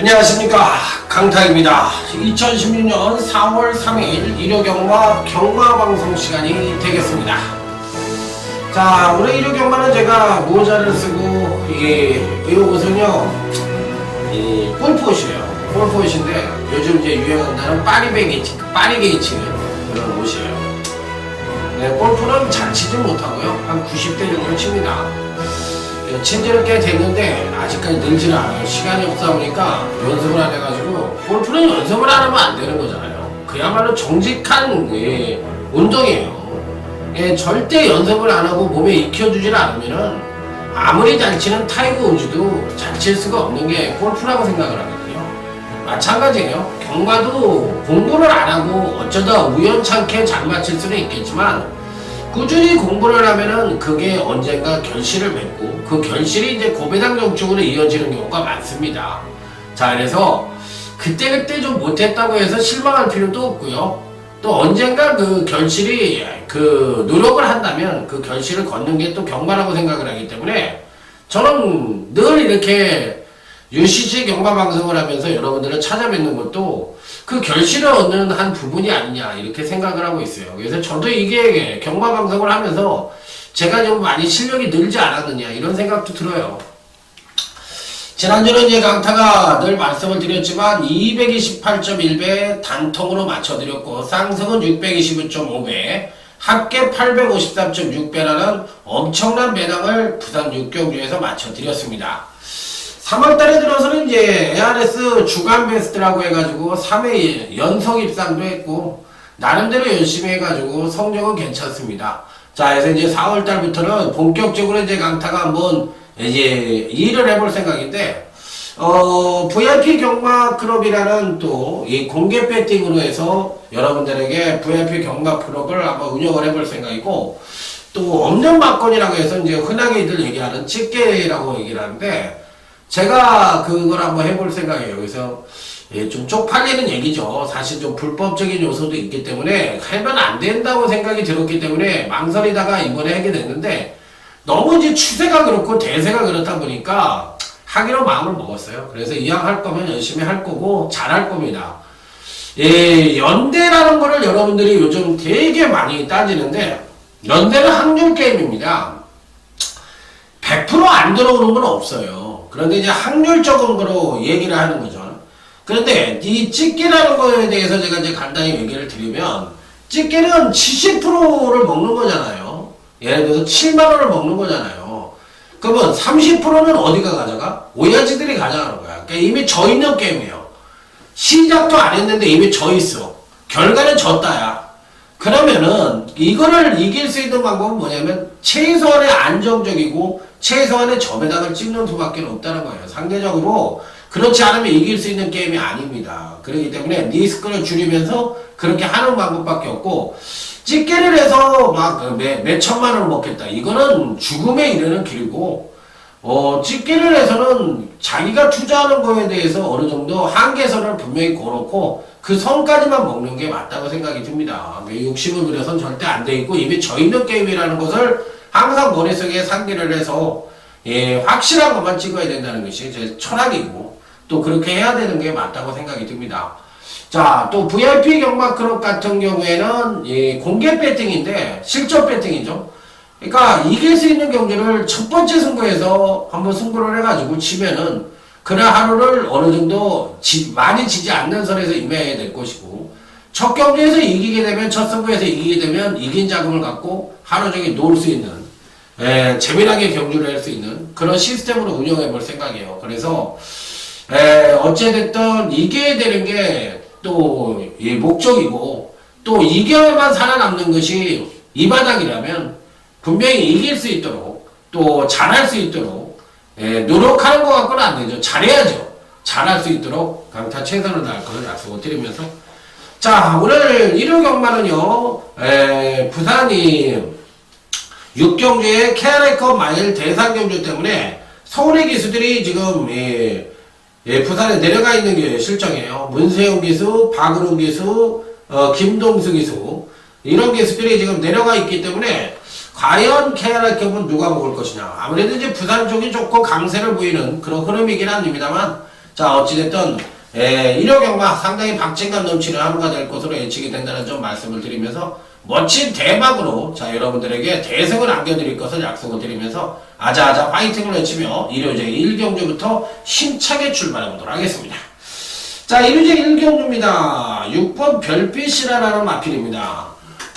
안녕하십니까, 강타입니다. 2016년 4월 3일 일요경마 경마방송 시간이 되겠습니다. 자, 오늘 일요경마는 제가 모자를 쓰고 이것은요 골프옷이에요. 골프옷인데 요즘 이제 유행한다는 파리게이츠 그런 옷이에요. 네, 골프는 잘 치지 못하고요, 한 90대 정도 칩니다. 친지는 꽤 됐는데 아직까지 늘지는 않아요. 시간이 없다 보니까 연습을 안 해가지고. 골프는 연습을 안 하면 안 되는 거잖아요. 그야말로 정직한 운동이에요. 절대 연습을 안 하고 몸에 익혀주질 않으면은 아무리 잘 치는 타이거 우즈도 잘 칠 수가 없는 게 골프라고 생각을 하거든요. 마찬가지예요. 경마도 공부를 안 하고 어쩌다 우연찮게 잘 맞힐 수는 있겠지만 꾸준히 공부를 하면은 그게 언젠가 결실을 맺고 그 결실이 이제 고배당 정축으로 이어지는 경우가 많습니다. 자, 그래서 그때 좀 못했다고 해서 실망할 필요도 없고요. 또 언젠가 그 결실이 노력을 한다면 그 결실을 걷는 게 또 경마라고 생각을 하기 때문에 저는 늘 이렇게 UCC 경마 방송을 하면서 여러분들을 찾아뵙는 것도 그 결실을 얻는 한 부분이 아니냐 이렇게 생각을 하고 있어요. 그래서 저도 이게 경마 방송을 하면서 제가 좀 많이 실력이 늘지 않았느냐 이런 생각도 들어요. 지난주는 이제 강타가 늘 말씀을 드렸지만 228.1배 단통으로 맞춰드렸고 쌍승은 625.5배 합계 853.6배라는 엄청난 배당을 부산 6경주에서 맞춰드렸습니다. 3월달에 들어서는 이제 ARS 주간 베스트라고 해가지고 3회 연속 입상도 했고 나름대로 열심히 해가지고 성적은 괜찮습니다. 자, 그래서 이제 4월달부터는 본격적으로 이제 강타가 한번 이제 일을 해볼 생각인데 VIP 경마 클럽이라는 또 이 공개 배팅으로 해서 여러분들에게 VIP 경마 클럽을 한번 운영을 해볼 생각이고, 또 없는 막건이라고 해서 이제 흔하게들 얘기하는 집게라고 얘기를 하는데 제가 그걸 한번 해볼 생각이에요. 그래서 좀 쪽팔리는 얘기죠. 사실 좀 불법적인 요소도 있기 때문에 하면 안 된다고 생각이 들었기 때문에 망설이다가 이번에 하게 됐는데 너무 이제 추세가 그렇고 대세가 그렇다 보니까 하기로 마음을 먹었어요. 그래서 이왕 할 거면 열심히 할 거고 잘 할 겁니다. 연대라는 거를 여러분들이 요즘 되게 많이 따지는데 연대는 확률 게임입니다. 100% 안 들어오는 건 없어요. 그런데 이제 확률적인 거로 얘기를 하는 거죠. 그런데 이 집게라는 거에 대해서 제가 이제 간단히 얘기를 드리면 집게는 70%를 먹는 거잖아요. 예를 들어서 7만원을 먹는 거잖아요. 그러면 30%는 어디가 가져가? 오야지들이 가져가는 거야. 그러니까 이미 져 있는 게임이에요. 시작도 안 했는데 이미 져 있어. 결과는 졌다야. 그러면은 이거를 이길 수 있는 방법은 뭐냐면 최소한의 안정적이고 최소한의 저배당을 찍는 수밖에 없다는 거예요. 상대적으로 그렇지 않으면 이길 수 있는 게임이 아닙니다. 그렇기 때문에 리스크를 줄이면서 그렇게 하는 방법밖에 없고, 집게를 해서 막 몇 천만 원을 먹겠다. 이거는 죽음에 이르는 길이고, 집게를 해서는 자기가 투자하는 거에 대해서 어느 정도 한계선을 분명히 걸었고, 그 선까지만 먹는 게 맞다고 생각이 듭니다. 욕심을 부려서는 절대 안 돼 있고, 이미 져 있는 게임이라는 것을 항상 머릿속에 상기를 해서, 확실한 것만 찍어야 된다는 것이 제 철학이고, 또 그렇게 해야 되는 게 맞다고 생각이 듭니다. 자, 또 VIP 경마 클럽 같은 경우에는 공개 배팅인데 실전 배팅이죠. 그러니까 이길 수 있는 경기를 첫 번째 승부에서 한번 승부를 해가지고 치면은 그날 하루를 어느 정도 많이 지지 않는 선에서 임해야 될 것이고, 첫 경기에서 이기게 되면 첫 승부에서 이기게 되면 이긴 자금을 갖고 하루 종일 놀 수 있는 재미나게 경주를 할 수 있는 그런 시스템으로 운영해 볼 생각이에요. 그래서 어찌됐든 이겨야 되는 게 또 목적이고, 또 이겨야만 살아남는 것이 이 바닥이라면 분명히 이길 수 있도록 또 잘할 수 있도록 노력하는 것 같고는 안 되죠. 잘해야죠. 잘할 수 있도록 강타 최선을 다할 것을 약속을 드리면서, 자, 오늘 일요 경마는요 부산이 6경주의 KRA컵 마일 대상 경주 때문에 서울의 기수들이 지금 부산에 내려가 있는 게 실정이에요. 문세영 기수, 박은웅 기수, 김동수 기수, 이런 기수들이 지금 내려가 있기 때문에 과연 KRA컵은 누가 먹을 것이냐. 아무래도 이제 부산 쪽이 조금 강세를 보이는 그런 흐름이긴 합니다만 자, 어찌됐든, 일요경마 상당히 박진감 넘치는 하루가 될 것으로 예측이 된다는 점 말씀을 드리면서, 멋진 대박으로, 자, 여러분들에게 대승을 안겨드릴 것을 약속을 드리면서, 아자아자 파이팅을 외치며, 일요제 1경주부터 힘차게 출발해 보도록 하겠습니다. 자, 일요제 1경주입니다. 6번 별빛이라는 마필입니다.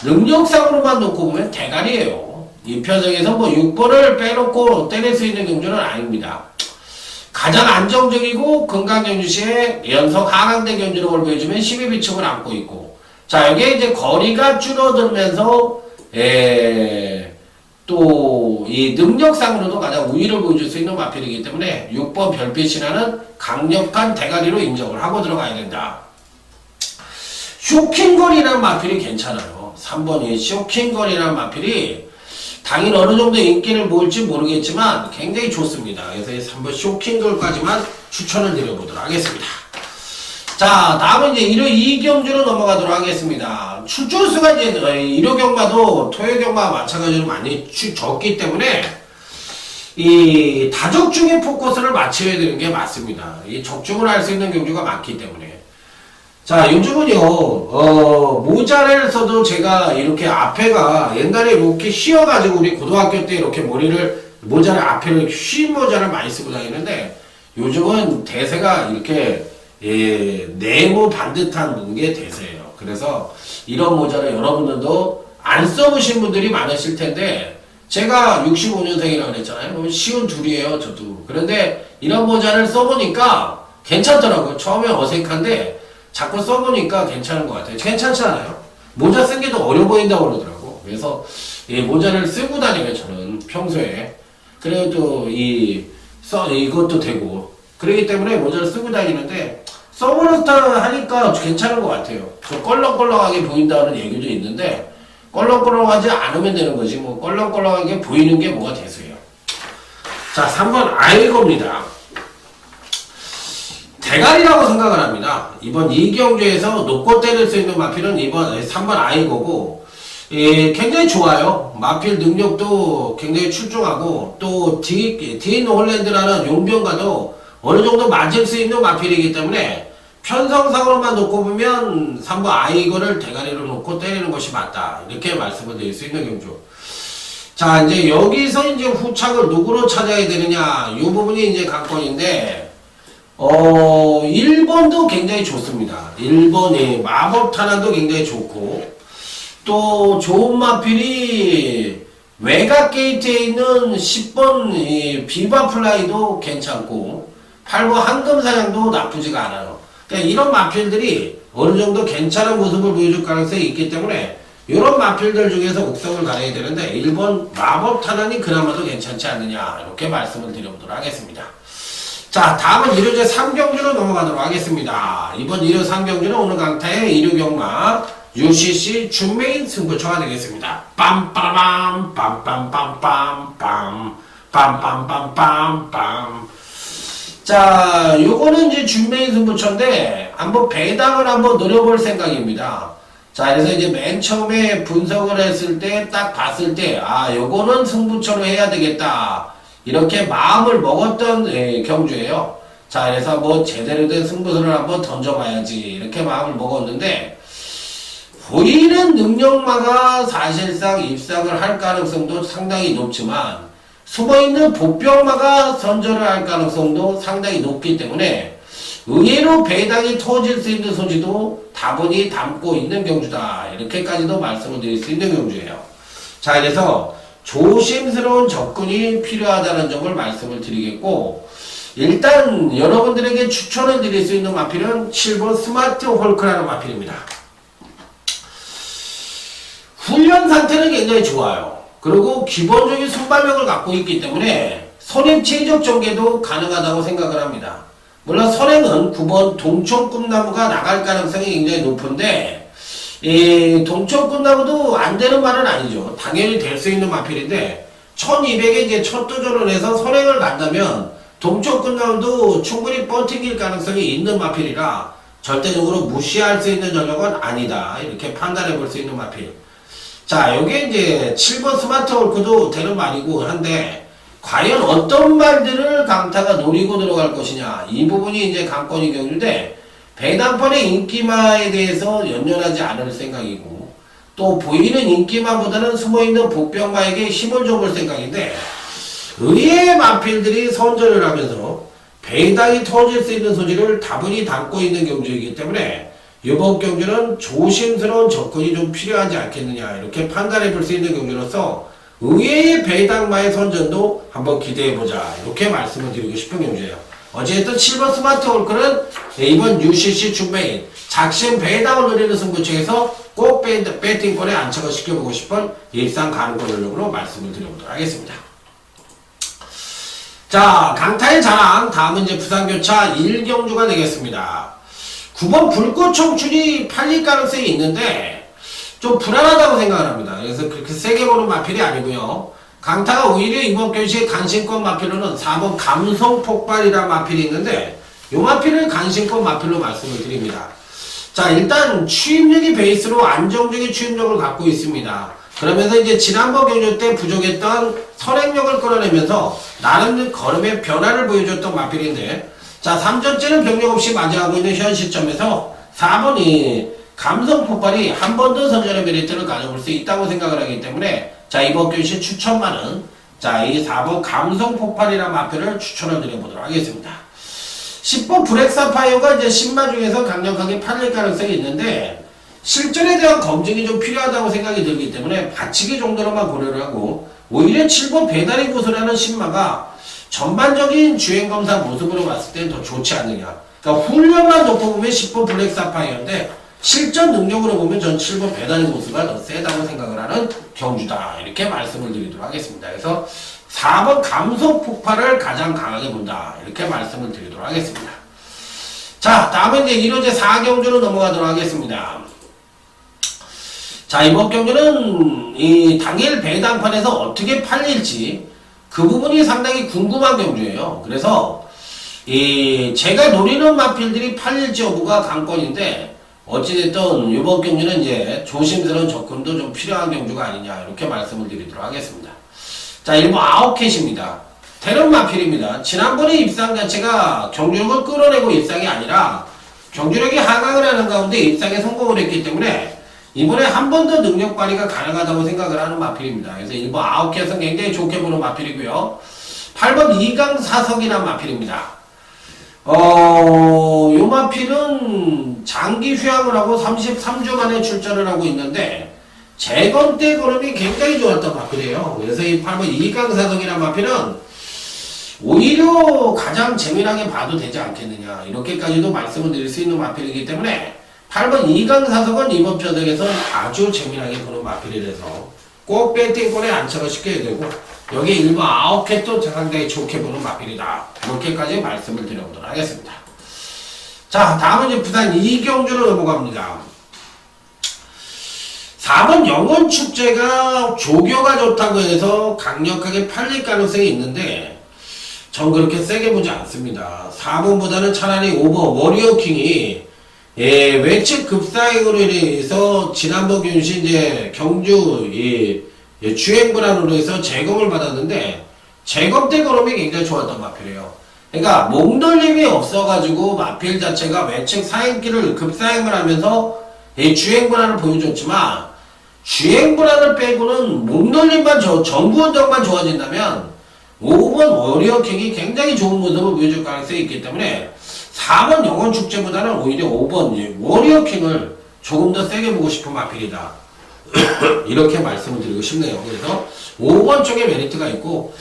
능력상으로만 놓고 보면 대가리예요. 이 편성에서 뭐 6번을 빼놓고 때릴 수 있는 경주는 아닙니다. 가장 안정적이고 건강 경주시에 연속 하강대 경주력을 보여주면 12비축을 안고 있고, 자, 여기에 이제 거리가 줄어들면서 또 이 능력상으로도 가장 우위를 보여줄 수 있는 마필이기 때문에 6번 별빛이라는 강력한 대가리로 인정을 하고 들어가야 된다. 쇼킹걸이라는 마필이 괜찮아요. 3번이 쇼킹걸이라는 마필이 당연히 어느 정도 인기를 모을지 모르겠지만 굉장히 좋습니다. 그래서 이 3번 쇼킹걸까지만 추천을 드려보도록 하겠습니다. 자, 다음은 이제 일요 2경주로 넘어가도록 하겠습니다. 출조수가 이제 일요경마도 토요경마와 마찬가지로 많이 적기 때문에 이 다적중에 포커스를 맞춰야 되는 게 맞습니다. 이 적중을 할 수 있는 경주가 많기 때문에. 자, 요즘은요, 모자를 써도 제가 이렇게 앞에가 옛날에 이렇게 휘어가지고 우리 고등학교 때 이렇게 모자를 앞에를 휘인 모자를 많이 쓰고 다니는데 요즘은 대세가 이렇게 네모 반듯한 게 대세예요. 그래서 이런 모자를 여러분들도 안 써보신 분들이 많으실 텐데 제가 65년생이라고 그랬잖아요. 그럼 쉬운 둘이에요, 저도. 그런데 이런 모자를 써보니까 괜찮더라고요. 처음에 어색한데 자꾸 써보니까 괜찮은 것 같아요. 괜찮지 않아요? 모자 쓴 게 더 어려 보인다고 그러더라고. 그래서 이 모자를 쓰고 다니면 저는 평소에 그래도 이것도 되고 그러기 때문에 모자를 쓰고 다니는데 써버렸다 하니까 괜찮은 것 같아요. 좀 껄렁껄렁하게 보인다는 얘기도 있는데 껄렁껄렁하지 않으면 되는 거지 뭐 껄렁껄렁하게 보이는 게 뭐가 대수예요. 자, 3번 아이고입니다. 대가리라고 생각을 합니다. 이번 이경주에서 놓고 때릴 수 있는 마필은 3번 아이고고 굉장히 좋아요. 마필 능력도 굉장히 출중하고 또 딘 홀랜드라는 용병과도 어느 정도 맞을 수 있는 마필이기 때문에 편성상으로만 놓고 보면 3번 아이고를 대가리로 놓고 때리는 것이 맞다. 이렇게 말씀을 드릴 수 있는 경주. 자, 이제 여기서 이제 후착을 누구로 찾아야 되느냐. 이 부분이 이제 관건인데, 1번도 굉장히 좋습니다. 1번이 마법 탄환도 굉장히 좋고, 또 좋은 마필이 외곽 게이트에 있는 10번 비바 플라이도 괜찮고, 8번 황금 사냥도 나쁘지가 않아요. 그러니까 이런 마필들이 어느 정도 괜찮은 모습을 보여줄 가능성이 있기 때문에 이런 마필들 중에서 옥성을 가려야 되는데 1번 마법 탄환이 그나마도 괜찮지 않느냐 이렇게 말씀을 드려보도록 하겠습니다. 자, 다음은 일요제 3경주로 넘어가도록 하겠습니다. 이번 일요 3경주는 오늘 강타의 일요경마 UCC 준메인 승부처가 되겠습니다. 빰빠밤 빰빰빰빰빰 빰빰빰빰빰. 자, 요거는 이제 준메인 승부처인데 한번 배당을 한번 노려볼 생각입니다. 자, 그래서 이제 맨 처음에 분석을 했을 때 딱 봤을 때 요거는 승부처로 해야 되겠다 이렇게 마음을 먹었던 경주예요. 자, 그래서 뭐 제대로 된 승부수를 한번 던져봐야지 이렇게 마음을 먹었는데 보이는 능력마가 사실상 입상을 할 가능성도 상당히 높지만 숨어있는 복병마가 선전을 할 가능성도 상당히 높기 때문에 의외로 배당이 터질 수 있는 소지도 다분히 담고 있는 경주다. 이렇게까지도 말씀을 드릴 수 있는 경주예요. 자, 그래서 조심스러운 접근이 필요하다는 점을 말씀을 드리겠고, 일단 여러분들에게 추천을 드릴 수 있는 마필은 7번 스마트 홀크라는 마필입니다. 훈련 상태는 굉장히 좋아요. 그리고 기본적인 순발력을 갖고 있기 때문에 선행 최적 전개도 가능하다고 생각을 합니다. 물론 선행은 9번 동천꿈나무가 나갈 가능성이 굉장히 높은데 이 동천꿈나무도 안 되는 말은 아니죠. 당연히 될 수 있는 마필인데 1200에 이제 첫 도전을 해서 선행을 간다면 동천꿈나무도 충분히 뻗팅길 가능성이 있는 마필이라 절대적으로 무시할 수 있는 전력은 아니다. 이렇게 판단해 볼 수 있는 마필. 자, 요게 이제 7번 스마트 홀크도 되는 말이고 한데 과연 어떤 말들을 강타가 노리고 들어갈 것이냐. 이 부분이 이제 관건이 경주인데, 배당권의 인기마에 대해서 연연하지 않을 생각이고, 또 보이는 인기마보다는 숨어있는 복병마에게 힘을 줘볼 생각인데, 의외의 마필들이 선전을 하면서 배당이 터질 수 있는 소지를 다분히 담고 있는 경주이기 때문에 이번 경주는 조심스러운 접근이 좀 필요하지 않겠느냐 이렇게 판단해 볼 수 있는 경주로서 의외의 배당마의 선전도 한번 기대해보자 이렇게 말씀을 드리고 싶은 경주예요. 어쨌든 7번 스마트 홀크는 이번 UCC 준메인 작심 배당을 노리는 승부처에서 꼭 배팅권에 안착을 시켜보고 싶은 일상 가능권 전력으로 말씀을 드려보도록 하겠습니다. 자, 강타의 자랑, 다음은 이제 부산교차 1경주가 되겠습니다. 9번 불꽃 청춘이 팔릴 가능성이 있는데, 좀 불안하다고 생각을 합니다. 그래서 그렇게 세게 보는 마필이 아니고요. 강타가 오히려 이번 경시의 간신권 마필로는 4번 감성 폭발이라는 마필이 있는데, 이 마필을 간신권 마필로 말씀을 드립니다. 자, 일단 추임력이 베이스로 안정적인 추임력을 갖고 있습니다. 그러면서 이제 지난번 경주 때 부족했던 선행력을 끌어내면서 나름 걸음의 변화를 보여줬던 마필인데, 자, 3전째는 병력 없이 맞이하고 있는 현 시점에서 4번이 감성 폭발이 한 번 더 선전의 메리트를 가져볼 수 있다고 생각을 하기 때문에, 자, 이번 경시 추천만은, 자, 이 4번 감성 폭발이라는 마필을 추천을 드려보도록 하겠습니다. 10번 브렉사파이어가 이제 10마 중에서 강력하게 팔릴 가능성이 있는데, 실전에 대한 검증이 좀 필요하다고 생각이 들기 때문에 받치기 정도로만 고려를 하고, 오히려 7번 배달의 구슬하는 신마가 전반적인 주행검사 모습으로 봤을 땐 더 좋지 않느냐. 그러니까 훈련만 놓고 보면 10번 블랙사파이어인데 실전 능력으로 보면 전 7번 배달의 구슬가 더 세다고 생각을 하는 경주다. 이렇게 말씀을 드리도록 하겠습니다. 그래서 4번 감속 폭발을 가장 강하게 본다. 이렇게 말씀을 드리도록 하겠습니다. 자, 다음은 이제 1호제 4경주로 넘어가도록 하겠습니다. 자, 이번 경주는 이 당일 배당판에서 어떻게 팔릴지 그 부분이 상당히 궁금한 경주예요. 그래서 이 제가 노리는 마필들이 팔릴지 여부가 관건인데 어찌됐든 이번 경주는 이제 조심스러운 접근도 좀 필요한 경주가 아니냐 이렇게 말씀을 드리도록 하겠습니다. 자, 1번 아웃캣입니다. 대는 마필입니다. 지난번에 입상 자체가 경주력을 끌어내고 입상이 아니라 경주력이 하강을 하는 가운데 입상에 성공을 했기 때문에 이번에 한 번 더 능력 발휘가 가능하다고 생각을 하는 마필입니다. 그래서 1번 아웃캣은 굉장히 좋게 보는 마필이고요. 8번 이강사석이라는 마필입니다. 요 마필은 장기 휴양을 하고 33주 만에 출전을 하고 있는데 재건 때 걸음이 굉장히 좋았던 마필이에요. 그래서 이 8번 이강사석이라는 마필은 오히려 가장 재미나게 봐도 되지 않겠느냐 이렇게까지도 말씀을 드릴 수 있는 마필이기 때문에 8번 이강사석은 이번 편덕에서 아주 재미나게 보는 마필이라서 꼭 배팅권에 안착을 시켜야 되고 여기 1번 아웃캣도 상당히 좋게 보는 마필이다. 이렇게까지 말씀을 드려보도록 하겠습니다. 자, 다음은 이제 부산 2경주로 넘어갑니다. 4번 영원축제가 조교가 좋다고 해서 강력하게 팔릴 가능성이 있는데 전 그렇게 세게 보지 않습니다. 4번보다는 차라리 5번 워리어킹이 외측 급사행으로 인해서 지난번 경시 이제 경주 주행 불안으로 해서 재검을 받았는데 재검 때 걸음이 굉장히 좋았던 마필이에요. 그러니까 몽돌림이 없어가지고 마필 자체가 외측 사행길을 급사행을 하면서 주행 불안을 보여줬지만 주행 불안을 빼고는 몽돌림만 전부 원정만 좋아진다면 5번 워리어킹이 굉장히 좋은 모습을 보여줄 가능성이 있기 때문에 4번 영원축제보다는 오히려 5번 워리어킹을 조금 더 세게 보고 싶은 마필이다. 이렇게 말씀을 드리고 싶네요. 그래서 5번 쪽에 메리트가 있고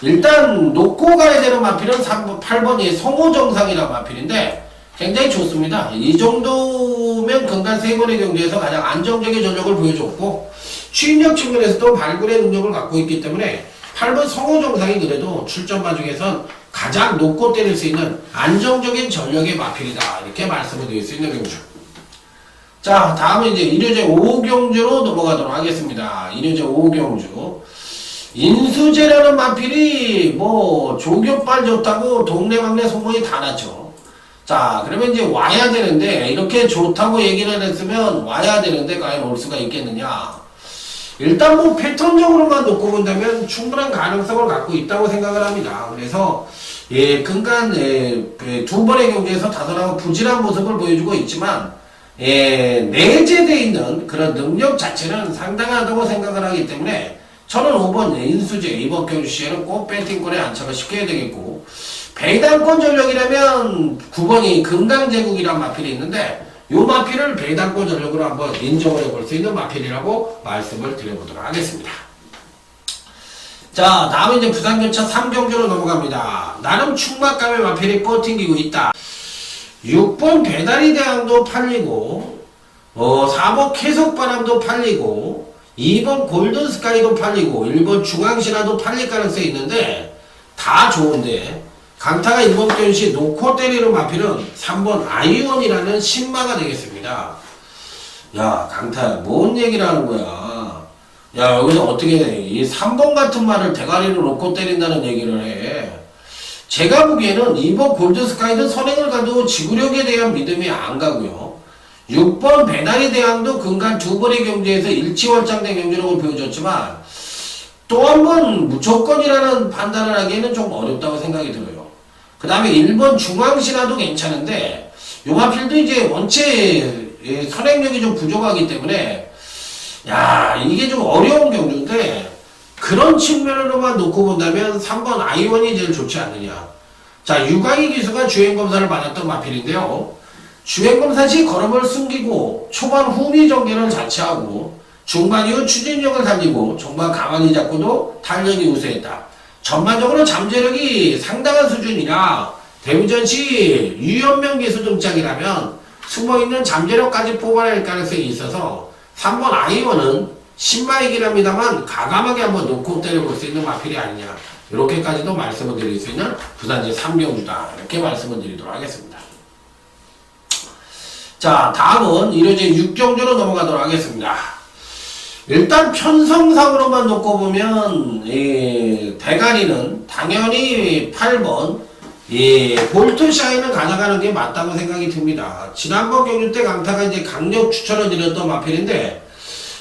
일단 놓고 가야 되는 마필은 3번, 8번이 성호정상이라는 마필인데 굉장히 좋습니다. 이 정도면 근간 3번의 경기에서 가장 안정적인 전력을 보여줬고 추임력 측면에서도 발굴의 능력을 갖고 있기 때문에 8번 성호정상이 그래도 출전마 중에선 가장 높고 때릴 수 있는 안정적인 전력의 마필이다. 이렇게 말씀을 드릴 수 있는 경주. 자, 다음은 이제 1호제 5경주로 넘어가도록 하겠습니다. 1호제 5경주. 인수제라는 마필이 뭐 조교빨 좋다고 동네방네 소문이 다 났죠. 자, 그러면 이제 와야 되는데 이렇게 좋다고 얘기를 했으면 와야 되는데 과연 올 수가 있겠느냐. 일단 뭐 패턴적으로만 놓고 본다면 충분한 가능성을 갖고 있다고 생각을 합니다. 그래서 근간 두 번의 경기에서 다소나고 부진한 모습을 보여주고 있지만 내재되어 있는 그런 능력 자체는 상당하다고 생각을 하기 때문에 저는 5번 인수제 이번 경기 시에는 꼭 배팅권에 안착을 시켜야 되겠고, 배당권 전력이라면 9번이 금강제국이라는 마필이 있는데 요 마필을 배당권 전력으로 한번 인정을 해볼 수 있는 마필이라고 말씀을 드려보도록 하겠습니다. 자, 다음은 이제 부산교차 3경주로 넘어갑니다. 나름 충막감의 마필이 버팅기고 있다. 6번 배달이 대항도 팔리고 4번 계속바람도 팔리고 2번 골든스카이도 팔리고 1번 중앙신화도 팔릴 가능성이 있는데 다 좋은데 강타가 이번 경시 놓고 때리는 마필은 3번 아이원이라는 신마가 되겠습니다. 야, 강타야 뭔 얘기를 하는 거야. 야, 여기서 어떻게 이 3번 같은 말을 대가리로 놓고 때린다는 얘기를 해. 제가 보기에는 2번 골드스카이는 선행을 가도 지구력에 대한 믿음이 안 가고요. 6번 배달이 대항도 근간 두 번의 경기에서 일치월장된 경기력을 보여줬지만 또 한 번 무조건이라는 판단을 하기에는 좀 어렵다고 생각이 들어요. 그 다음에 1번 중앙신화도 괜찮은데 요마필도 이제 원체 선행력이 좀 부족하기 때문에 야, 이게 좀 어려운 경주인데 그런 측면으로만 놓고 본다면 3번 아이원이 제일 좋지 않느냐. 자, 유광희 기수가 주행검사를 받았던 마필인데요. 주행검사 시 걸음을 숨기고 초반 후미 전개를 자체하고 중반 이후 추진력을 살리고 종반 가만히 잡고도 탄력이 우세했다. 전반적으로 잠재력이 상당한 수준이라 데뷔전 시 유연명 기수 등짝이라면 숨어있는 잠재력까지 뽑아낼 가능성이 있어서 3번 아이원은 신마이긴 합니다만 가감하게 한번 놓고 때려볼 수 있는 마필이 아니냐, 이렇게까지도 말씀을 드릴 수 있는 부산제 3경주다, 이렇게 말씀을 드리도록 하겠습니다. 자, 다음은 1호제 6경주로 넘어가도록 하겠습니다. 일단 편성상으로만 놓고 보면 대가리는 당연히 8번 볼트샤인을 가져가는 게 맞다고 생각이 듭니다. 지난번 경주 때 강타가 이제 강력 추천을 드렸던 마필인데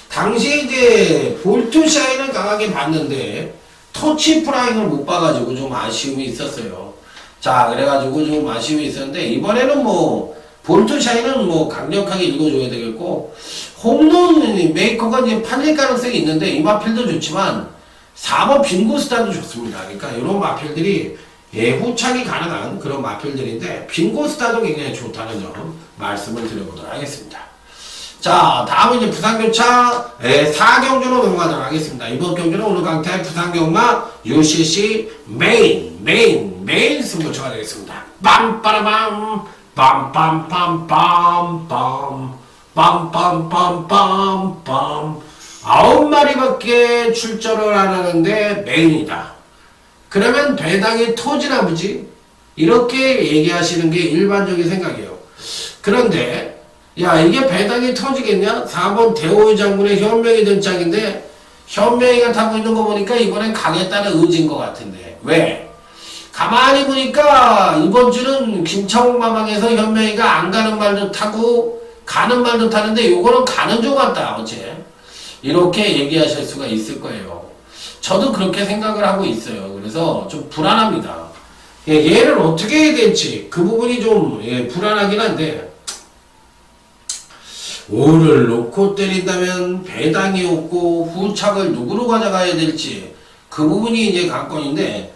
당시에 이제 볼트샤인을 강하게 봤는데 터치 프라잉을 못 봐가지고 좀 아쉬움이 있었어요. 자, 그래가지고 좀 아쉬움이 있었는데 이번에는 뭐 볼트샤인은 뭐 강력하게 읽어줘야 되겠고, 홈런 메이커가 이제 팔릴 가능성이 있는데 이 마필도 좋지만 4번 빙고스타도 좋습니다. 그러니까 이런 마필들이 후착이 가능한 그런 마필들인데 빙고스타도 굉장히 좋다는 점 말씀을 드려보도록 하겠습니다. 자, 다음은 이제 부산교차 4경주로 넘어가도록 하겠습니다. 이번 경주는 오늘 강타의 부산경마 UCC 메인 승부처가 되겠습니다. 빰빠라밤 빰빰빰빰빰 빰빰빰빰빰 9마리밖에 출전을 안 하는데 메인이다. 그러면 배당이 터지나 보지? 이렇게 얘기하시는 게 일반적인 생각이에요. 그런데 야, 이게 배당이 터지겠냐? 4번 대호의 장군의 현명이 든 짝인데 현명이가 타고 있는 거 보니까 이번엔 가겠다는 의지인 것 같은데 왜? 가만히 보니까 이번 주는 김창욱 마망에서 현명이가 안 가는 말도 타고 가는 말도 타는데 요거는 가는 줄 같다 어째, 이렇게 얘기하실 수가 있을 거예요. 저도 그렇게 생각을 하고 있어요. 그래서 좀 불안합니다. 얘를 어떻게 해야 될지 그 부분이 좀 불안하긴 한데, 오를 놓고 때린다면 배당이 없고 후착을 누구로 가져가야 될지 그 부분이 이제 관건인데,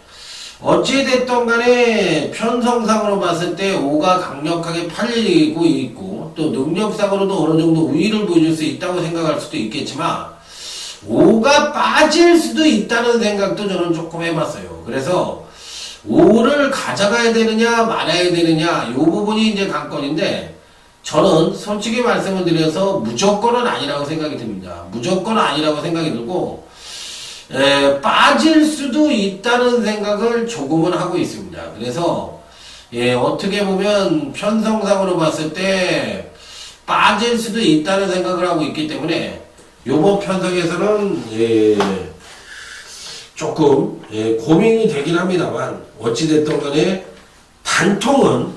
어찌됐던 간에 편성상으로 봤을 때 5가 강력하게 팔리고 있고 또 능력상으로도 어느 정도 우위를 보여줄 수 있다고 생각할 수도 있겠지만 5가 빠질 수도 있다는 생각도 저는 조금 해봤어요. 그래서 5를 가져가야 되느냐 말아야 되느냐 이 부분이 이제 관건인데, 저는 솔직히 말씀을 드려서 무조건은 아니라고 생각이 듭니다. 무조건은 아니라고 생각이 들고 빠질 수도 있다는 생각을 조금은 하고 있습니다. 그래서 어떻게 보면 편성상으로 봤을 때 빠질 수도 있다는 생각을 하고 있기 때문에 요번 편성에서는 조금 고민이 되긴 합니다만, 어찌됐든 간에 단통은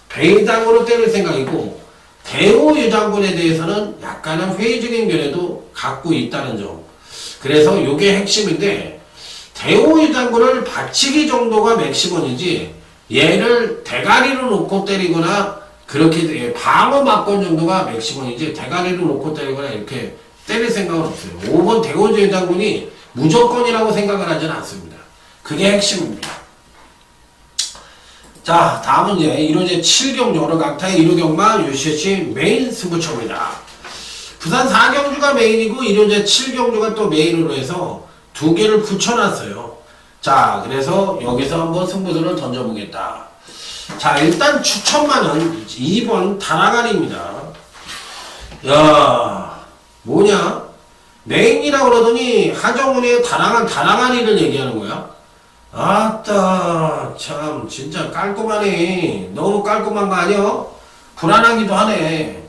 배당으로 때릴 생각이고, 대호 유장군에 대해서는 약간은 회의적인 견해도 갖고 있다는 점. 그래서 요게 핵심인데, 대호 유장군을 받치기 정도가 맥시멈이지, 얘를 대가리로 놓고 때리거나, 그렇게 방어 막권 정도가 맥시멈이지, 대가리로 놓고 때리거나 이렇게 때릴 생각은 없어요. 5번 대호 유장군이 무조건이라고 생각을 하지는 않습니다. 그게 핵심입니다. 자, 다음은 이제 1호제 7경주 어르강타의 1호 경마 UCC 메인 승부처입니다. 부산 4경주가 메인이고 1호제 7경주가 또 메인으로 해서 두 개를 붙여놨어요. 자, 그래서 여기서 한번 승부수를 던져보겠다. 자, 일단 추천만은 2번 다나가리입니다. 야, 뭐냐? 메인이라고 그러더니 하정운의 다나가리를 얘기하는 거야? 아따, 참, 진짜 깔끔하네. 너무 깔끔한 거 아니야? 불안하기도 하네.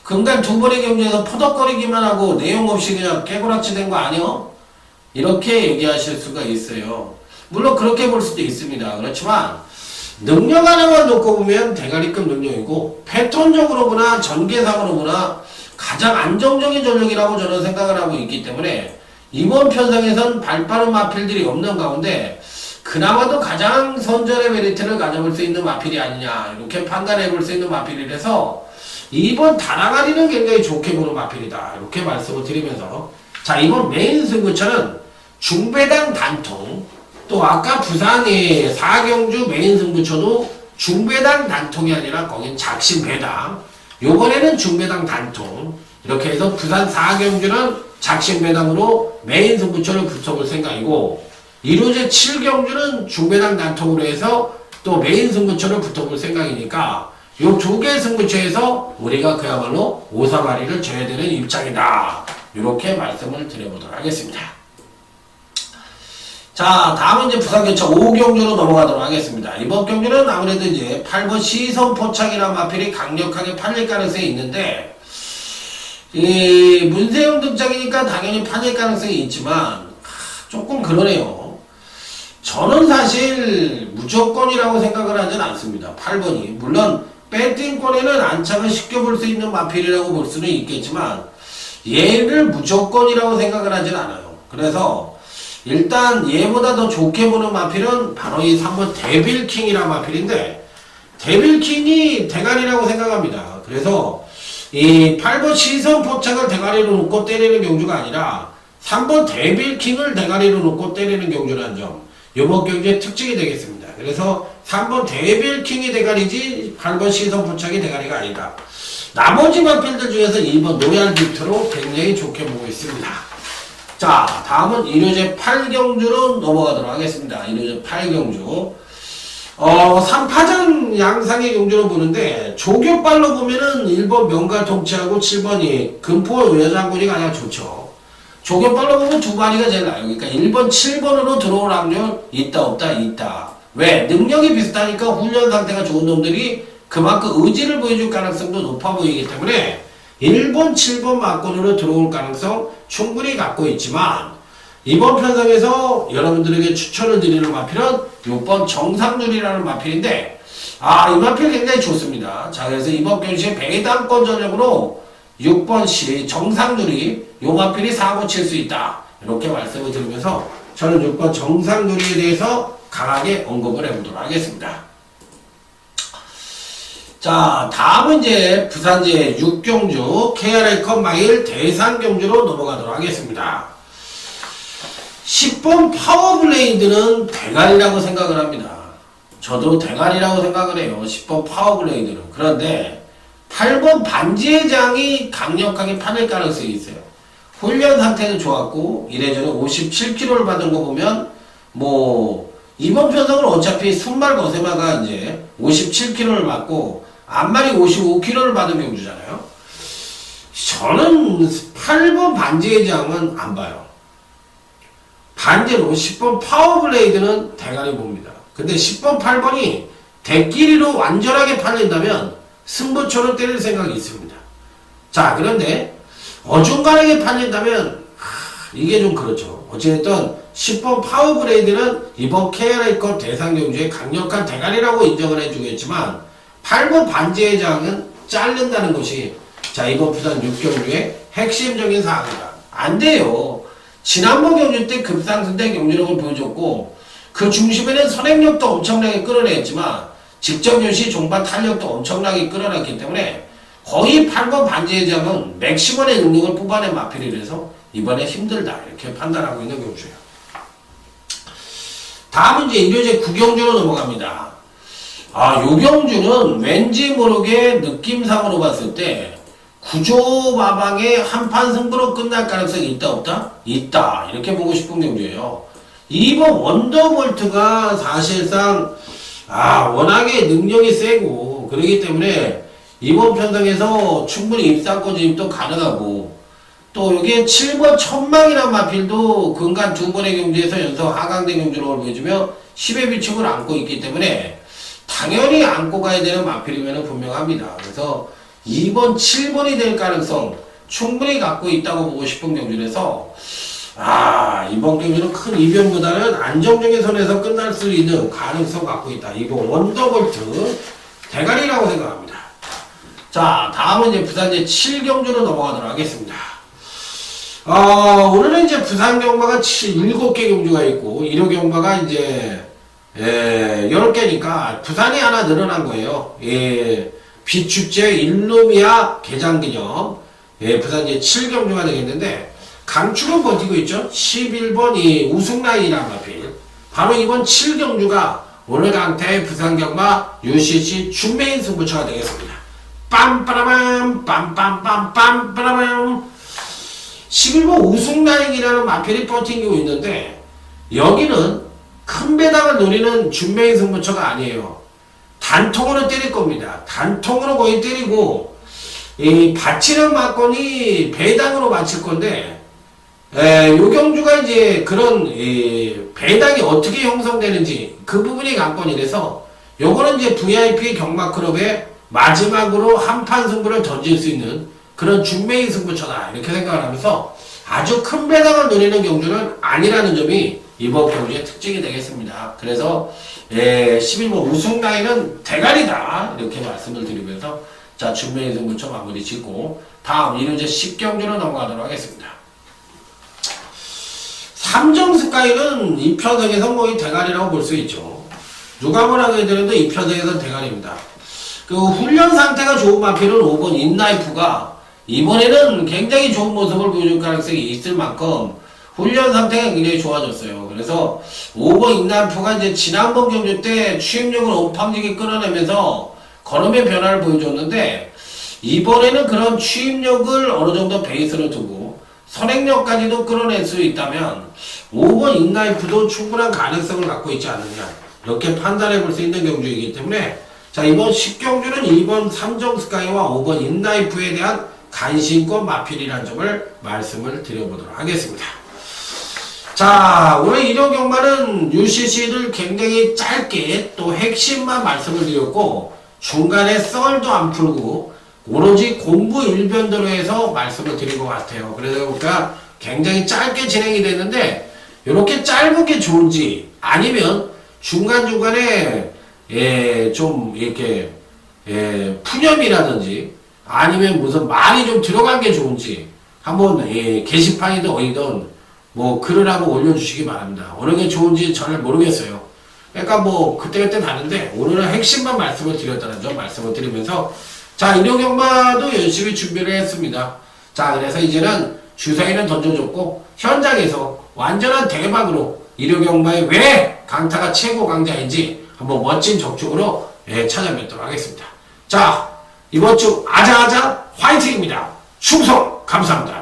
금간 두 번의 경기에서 퍼덕거리기만 하고 내용 없이 그냥 깨고락지 된 거 아니야? 이렇게 얘기하실 수가 있어요. 물론 그렇게 볼 수도 있습니다. 그렇지만, 능력 하나만 놓고 보면 대가리급 능력이고, 패턴적으로 보나 전개상으로 보나 가장 안정적인 전력이라고 저는 생각을 하고 있기 때문에, 이번 편성에선 발빠른 마필들이 없는 가운데 그나마도 가장 선전의 메리트를 가져볼 수 있는 마필이 아니냐 이렇게 판단해 볼 수 있는 마필이라서 2번 다나가리는 굉장히 좋게 보는 마필이다 이렇게 말씀을 드리면서, 자, 이번 메인 승부처는 중배당 단통, 또 아까 부산의 4경주 메인 승부처도 중배당 단통이 아니라 거긴 작심배당, 요번에는 중배당 단통, 이렇게 해서 부산 4경주는 작심배당으로 메인 승부처를 붙여볼 생각이고, 1호제 7경주는 중배당 단통으로 해서 또 메인 승부처를 붙여볼 생각이니까 요 두 개의 승부처에서 우리가 그야말로 오사마리를 져야 되는 입장이다. 이렇게 말씀을 드려보도록 하겠습니다. 자, 다음은 이제 부산교차 5경주로 넘어가도록 하겠습니다. 이번 경주는 아무래도 이제 8번 시선포착이라는 마필이 강력하게 팔릴 가능성이 있는데, 이 문세영 등장이니까 당연히 팔릴 가능성이 있지만 조금 그러네요. 저는 사실 무조건이라고 생각을 하진 않습니다. 8번이 물론 배팅권에는 안착을 시켜볼 수 있는 마필이라고 볼 수는 있겠지만 얘를 무조건이라고 생각을 하진 않아요. 그래서 일단 얘보다 더 좋게 보는 마필은 바로 이 3번 데빌킹이라는 마필인데, 데빌킹이 대가리라고 생각합니다. 그래서 이 8번 시선 포착을 대가리로 놓고 때리는 경주가 아니라 3번 데빌킹을 대가리로 놓고 때리는 경주라는 점, 이번 경주의 특징이 되겠습니다. 그래서 3번 데빌킹이 대가리지 8번 시선 포착이 대가리가 아니다. 나머지 마필들 중에서 2번 노얄 빅트로 굉장히 좋게 보고 있습니다. 자, 다음은 1호제 8경주로 넘어가도록 하겠습니다. 1호제 8경주. 3파전 양상의 경주로 보는데, 조교발로 보면은 1번 명가 통치하고 7번이 금포 여장군이 가장 좋죠. 조교발로 보면 두 마리가 제일 나요. 그러니까 1번, 7번으로 들어올 확률 있다, 없다, 있다. 왜? 능력이 비슷하니까 훈련 상태가 좋은 놈들이 그만큼 의지를 보여줄 가능성도 높아 보이기 때문에 1번, 7번 막권으로 들어올 가능성 충분히 갖고 있지만, 이번 편성에서 여러분들에게 추천을 드리는 마필은 6번 정상률이라는 마필인데, 이 마필 굉장히 좋습니다. 자, 그래서 이번 경시에 배당권 전력으로 6번 시 정상률이 요 마필이 사고 칠 수 있다. 이렇게 말씀을 드리면서 저는 6번 정상률에 대해서 강하게 언급을 해보도록 하겠습니다. 자, 다음은 이제 부산제 6경주 KRA컵 마일 대상경주로 넘어가도록 하겠습니다. 10번 파워블레이드는 대가리라고 생각을 합니다. 저도 대가리라고 생각을 해요. 10번 파워블레이드는. 그런데 8번 반지의 장이 강력하게 팔릴 가능성이 있어요. 훈련 상태는 좋았고 이래저래 57kg를 받은 거 보면 이번 편성은 어차피 순말 거세마가 이제 57kg를 받고 앞말이 55kg를 받은 경주잖아요. 저는 8번 반지의 장은 안 봐요. 반대로 10번 파워블레이드는 대가리 봅니다. 근데 10번, 8번이 대끼리로 완전하게 팔린다면 승부처를 때릴 생각이 있습니다. 자, 그런데 어중간하게 팔린다면 이게 좀 그렇죠. 어찌됐든 10번 파워블레이드는 이번 KRA컵 대상경주의 강력한 대가리라고 인정을 해주겠지만 8번 반지의 장은 자른다는 것이 자 이번 부산 6경주의 핵심적인 사항이다. 안 돼요. 지난번 경주 때 급상승된 경주력을 보여줬고 그 중심에는 선행력도 엄청나게 끌어냈지만 직전년 시 종반 탄력도 엄청나게 끌어냈기 때문에 거의 8번 반지의 장은 맥시멈의 능력을 뽑아낸 마필이라서 이번에 힘들다 이렇게 판단하고 있는 경주예요. 다음은 이제 일요제 9경주로 넘어갑니다. 요 경주는 왠지 모르게 느낌상으로 봤을 때 구조 마방의 한판 승부로 끝날 가능성이 있다 없다? 있다 이렇게 보고 싶은 경주예요. 이번 원더볼트가 사실상 워낙에 능력이 세고 그러기 때문에 이번 편성에서 충분히 입상권 진입도 가능하고 또 여기에 7번 천망이란 마필도 근간 두 번의 경주에서 연속 하강된 경주력을 보여주며 10의 비축을 안고 있기 때문에 당연히 안고 가야 되는 마필이면 분명합니다. 그래서 2번 7번이 될 가능성 충분히 갖고 있다고 보고 싶은 경주라서 이번 경주는 큰 이변보다는 안정적인 선에서 끝날 수 있는 가능성 갖고 있다. 이번 원더볼트 대가리라고 생각합니다. 자, 다음은 이제 부산 이제 7경주로 넘어가도록 하겠습니다. 오늘은 이제 부산 경마가 7개 경주가 있고, 1호 경마가 이제, 10개니까 부산이 하나 늘어난 거예요. 비축제 일루미아 개장 기념. 부산 이제 7경주가 되겠는데, 강축은 버티고 있죠. 11번 이 우승라인이란 마필. 바로 이번 7경주가 오늘 강태 부산 경마 UCC 준메인 승부처가 되겠습니다. 빰빠라밤 빰빰빰빰빠라밤 11번 우승라인이라는 마필이 버티고 있는데 여기는 큰 배당을 노리는 준메인 승부처가 아니에요. 단통으로 때릴 겁니다. 단통으로 거의 때리고 이 바치는 막건이 배당으로 맞힐 건데 요 경주가 이제 그런 배당이 어떻게 형성되는지 그 부분이 관건이라서 요거는 이제 VIP 경마클럽의 마지막으로 한판 승부를 던질 수 있는 그런 준메인 승부처다 이렇게 생각을 하면서 아주 큰 배당을 노리는 경주는 아니라는 점이 이번 경주의 특징이 되겠습니다. 그래서 11번 우승 라인은 대가리다 이렇게 말씀을 드리면서 자 준메인 승부처 마무리 짓고 다음 이제 10경주로 넘어가도록 하겠습니다. 3정 스카이는 이 편성에서 거의 대가리라고 볼 수 있죠. 누가 뭐라고 해드려도 이 편성에서 대가리입니다. 그 훈련 상태가 좋은 마필은 5번 인라이프가 이번에는 굉장히 좋은 모습을 보여줄 가능성이 있을 만큼 훈련 상태가 굉장히 좋아졌어요. 그래서 5번 인라이프가 이제 지난번 경주 때 추임력을 엄청나게 끌어내면서 걸음의 변화를 보여줬는데 이번에는 그런 추임력을 어느 정도 베이스로 두고 선행력까지도 끌어낼 수 있다면 5번 인라이프도 충분한 가능성을 갖고 있지 않느냐 이렇게 판단해 볼 수 있는 경주이기 때문에 자 이번 10경주는 2번 3정 스카이와 5번 인라이프에 대한 간신권 마필이라는 점을 말씀을 드려보도록 하겠습니다. 자 오늘 1호 경마는 UCC를 굉장히 짧게 또 핵심만 말씀을 드렸고 중간에 썰도 안 풀고 오로지 공부 일변도로 해서 말씀을 드린 것 같아요. 그래서 보니까 굉장히 짧게 진행이 됐는데 이렇게 짧은 게 좋은지 아니면 중간중간에 좀 이렇게 푸념이라든지 아니면 무슨 말이 좀 들어간 게 좋은지 한번 게시판이든 어디든 뭐 글을 한번 올려주시기 바랍니다. 어느 게 좋은지 잘 모르겠어요. 그러니까 뭐 그때그때 다른데 오늘은 핵심만 말씀을 드렸다는 점 말씀을 드리면서 자 1호 경마도 열심히 준비를 했습니다. 자 그래서 이제는 주사위는 던져줬고 현장에서 완전한 대박으로 1호 경마의 왜 강타가 최고 강자인지 한번 멋진 적중으로 찾아뵙도록 하겠습니다. 자 이번 주 아자아자 화이팅입니다. 충성 감사합니다.